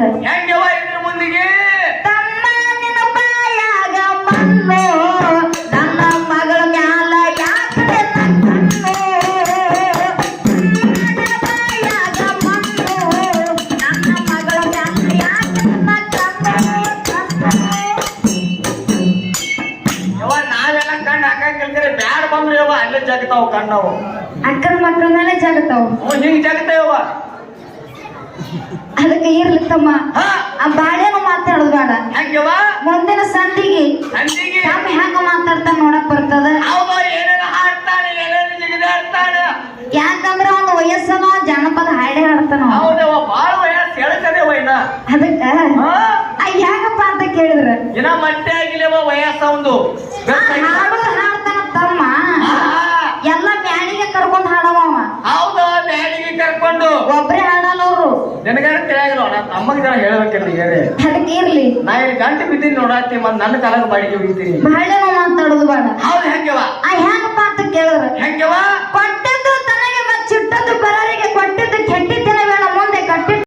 ಹೆಂಗವ ಇದ್ರ ಮುಂದಿಗೆ ತಮ್ಮ ನಿನ್ನ ಬಾಯಾಗ ಮಣ್ಣು ನನ್ನ ಮಗಳ ಮ್ಯಾಲ ಯಾಕೆ ಕಣ್ಣು ಬಾಯಾಗ ಮಣ್ಣು ನನ್ನ ಮಗಳ ಮ್ಯಾಲ ಯಾಕೆ ಯವ ನಾವೆಲ್ಲ ಕಣ್ಣು ಹಾಕಂಗಿಲ್ಕರೆ ಬ್ಯಾಡ ಬಂದ್ರು ಯವ ಅಲ್ಲೇ ಜಗತಾವ ಕಣ್ಣವು ಅಕ್ಕನ ಮಕ್ಕಳ ಮೇಲೆ ಜಗತ್ತಾವ ಹಿಂಗ್ ಜಗತಾವ ಅದಕ್ಕೆ ಇರ್ಲಿ ತಮ್ಮ ಆ ಬಾಳೆನು ಮಾತಾಡೋದು ಬೇಡ ಹೆಂಗವ ಮುಂದಿನ ಸಂಧಿಗೆ ಸಂಜಿಗೆ ತಮ್ಮ ಹೆಂಗ ಮಾತಾಡ್ತಾನ ನೋಡಕ್ ಬರ್ತದ ಹೌದು ಏನೇನು ಹಾಡ್ತಾನೆ ಏನೇನು ಜಿಗಿದಾಡ್ತಾನೆ ಯಾಕಂದ್ರ ಒಂದು ವಯಸ್ಸನೋ ಜಾನಪದ ಹಾಡೇ ಹಾಡ್ತಾನ ಹೌದವ ಬಾಳ ವಯಸ್ಸು ಹೇಳ್ತದೆ ವೈನ ಅದಕ್ಕ ಯಾಕಪ್ಪ ಅಂತ ಕೇಳಿದ್ರ ಇನ್ನ ಮಟ್ಟೆ ಆಗಿಲ್ಲವ ವಯಸ್ಸ ಒಂದು ಹಾಡು ಹಾಡ್ತಾನ ತಮ್ಮ ಎಲ್ಲ ಮ್ಯಾಣಿಗೆ ಕರ್ಕೊಂಡ್ ಹಾಡವ ಅವ ಹೌದು ಬ್ಯಾಡಿಗೆ ಕರ್ಕೊಂಡು ಒಬ್ರೇ ಹಾಡಲ್ಲ ಅವ್ರು ನಿನಗಾರ ತಿಳಿಯಾಗಿಲ್ಲ ನಾ ತಮ್ಮಗ ಜನ ಹೇಳ್ಬೇಕಿಲ್ಲ ಹೇಳಿ ಅದಕ್ಕೆ ಇರ್ಲಿ ನಾ ಇಲ್ಲಿ ಗಂಟೆ ಬಿದ್ದೀನಿ ನೋಡತ್ತಿ ಮತ್ ನನ್ನ ಕಾಲದ ಬಾಡಿಗೆ ಹೋಗಿದ್ದೀನಿ ಬಾಳೆನೋ ಮಾತಾಡ